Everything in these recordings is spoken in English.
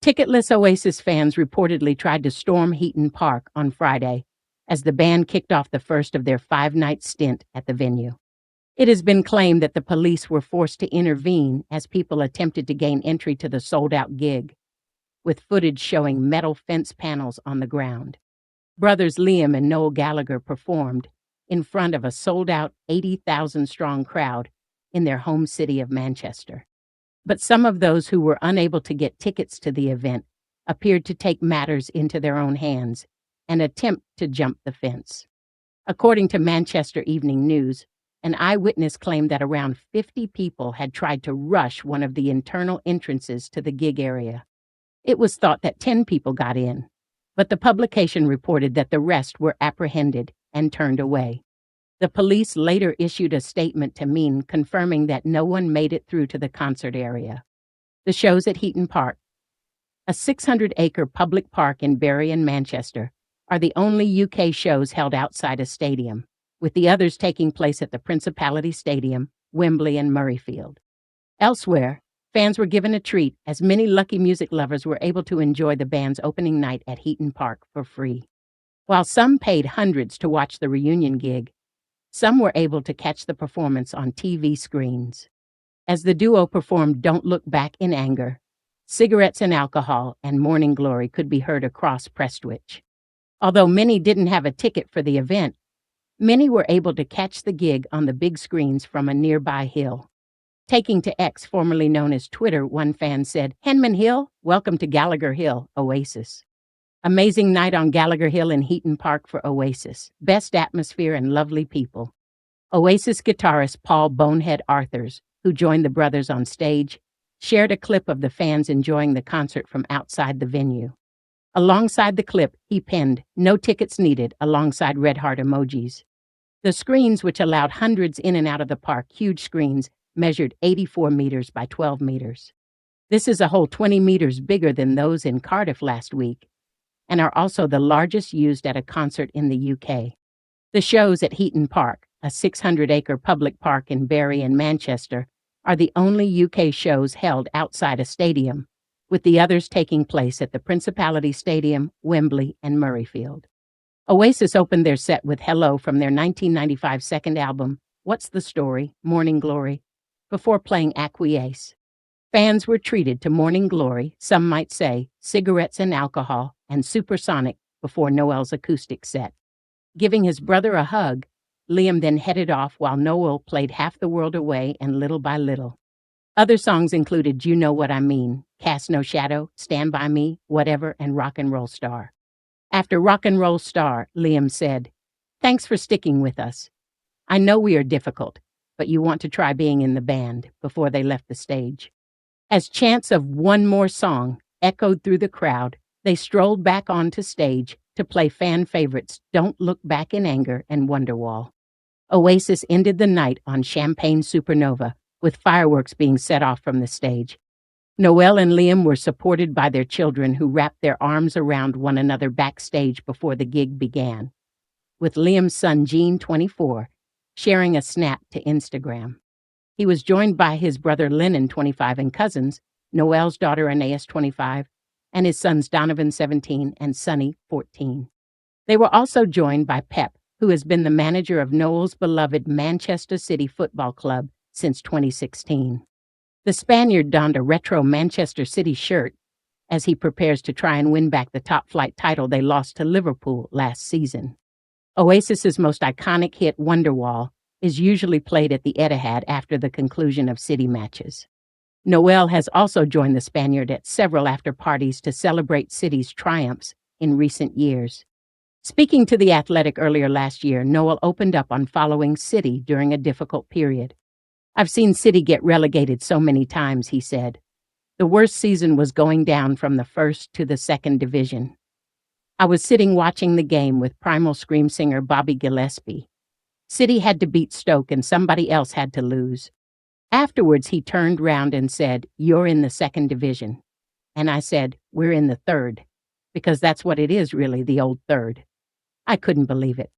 Ticketless Oasis fans reportedly tried to storm Heaton Park on Friday as the band kicked off the first of their five-night stint at the venue. It has been claimed that the police were forced to intervene as people attempted to gain entry to the sold-out gig, with footage showing metal fence panels on the ground. Brothers Liam and Noel Gallagher performed in front of a sold-out 80,000-strong crowd in their home city of Manchester. But some of those who were unable to get tickets to the event appeared to take matters into their own hands and attempt to jump the fence. According to Manchester Evening News, an eyewitness claimed that around 50 people had tried to rush one of the internal entrances to the gig area. It was thought that 10 people got in, but the publication reported that the rest were apprehended and turned away. The police later issued a statement to Mean confirming that no one made it through to the concert area. The shows at Heaton Park, a 600-acre public park in Bury and Manchester, are the only UK shows held outside a stadium, with the others taking place at the Principality Stadium, Wembley, and Murrayfield. Elsewhere, fans were given a treat as many lucky music lovers were able to enjoy the band's opening night at Heaton Park for free. While some paid hundreds to watch the reunion gig, some were able to catch the performance on TV screens. As the duo performed Don't Look Back in Anger, Cigarettes and Alcohol, and Morning Glory could be heard across Prestwich. Although many didn't have a ticket for the event, many were able to catch the gig on the big screens from a nearby hill. Taking to X, formerly known as Twitter, one fan said, "Henman Hill, welcome to Gallagher Hill, Oasis." Amazing night on Gallagher Hill in Heaton Park for Oasis. Best atmosphere and lovely people. Oasis guitarist Paul "Bonehead" Arthurs, who joined the brothers on stage, shared a clip of the fans enjoying the concert from outside the venue. Alongside the clip, he penned, "No tickets needed," alongside red heart emojis. The screens, which allowed hundreds in and out of the park, huge screens, measured 84 meters by 12 meters. This is a whole 20 meters bigger than those in Cardiff last week, and are also the largest used at a concert in the UK. The shows at Heaton Park, a 600-acre public park in Bury and Manchester, are the only UK shows held outside a stadium, with the others taking place at the Principality Stadium, Wembley, and Murrayfield. Oasis opened their set with Hello from their 1995 second album, What's the Story? Morning Glory, before playing Acquiesce. Fans were treated to Morning Glory, some might say, Cigarettes and Alcohol, and Supersonic before Noel's acoustic set. Giving his brother a hug, Liam then headed off while Noel played Half the World Away and Little by Little. Other songs included You Know What I Mean, Cast No Shadow, Stand By Me, Whatever, and Rock and Roll Star. After Rock and Roll Star, Liam said, "Thanks for sticking with us. I know we are difficult, but you want to try being in the band," before they left the stage. As chants of "One More Song" echoed through the crowd, they strolled back onto stage to play fan favorites Don't Look Back in Anger and Wonderwall. Oasis ended the night on Champagne Supernova, with fireworks being set off from the stage. Noel and Liam were supported by their children, who wrapped their arms around one another backstage before the gig began, with Liam's son Gene, 24, sharing a snap to Instagram. He was joined by his brother Lennon, 25, and cousins, Noel's daughter Anais, 25, and his sons Donovan, 17, and Sonny, 14. They were also joined by Pep, who has been the manager of Noel's beloved Manchester City Football Club since 2016. The Spaniard donned a retro Manchester City shirt as he prepares to try and win back the top-flight title they lost to Liverpool last season. Oasis's most iconic hit, Wonderwall, is usually played at the Etihad after the conclusion of City matches. Noel has also joined the Spaniard at several after-parties to celebrate City's triumphs in recent years. Speaking to The Athletic earlier last year, Noel opened up on following City during a difficult period. "I've seen City get relegated so many times," he said. "The worst season was going down from the first to the second division. I was sitting watching the game with Primal Scream singer Bobby Gillespie. City had to beat Stoke and somebody else had to lose. Afterwards, he turned round and said, 'You're in the second division.' And I said, 'We're in the third,' because that's what it is really, the old third." I couldn't believe it.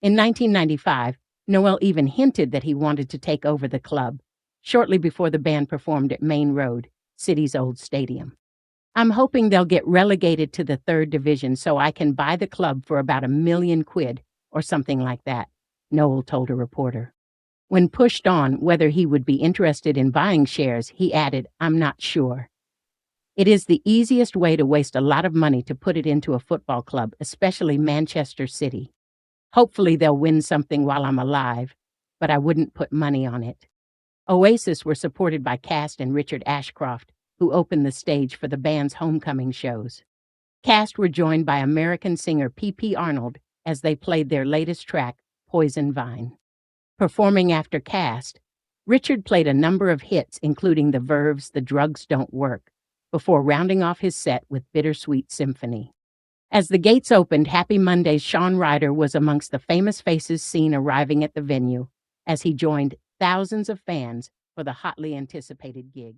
In 1995, Noel even hinted that he wanted to take over the club, shortly before the band performed at Main Road, City's old stadium. I'm hoping they'll get relegated to the third division so I can buy the club for about £1 million or something like that, Noel told a reporter. When pushed on whether he would be interested in buying shares, he added, I'm not sure. It is the easiest way to waste a lot of money to put it into a football club, especially Manchester City. Hopefully they'll win something while I'm alive, but I wouldn't put money on it. Oasis were supported by Cast and Richard Ashcroft, who opened the stage for the band's homecoming shows. Cast were joined by American singer P.P. Arnold as they played their latest track, Poison Vine. Performing after Cast, Richard played a number of hits, including The Verve's The Drugs Don't Work, before rounding off his set with Bittersweet Symphony. As the gates opened, Happy Monday's Shawn Ryder was amongst the famous faces seen arriving at the venue as he joined thousands of fans for the hotly anticipated gig.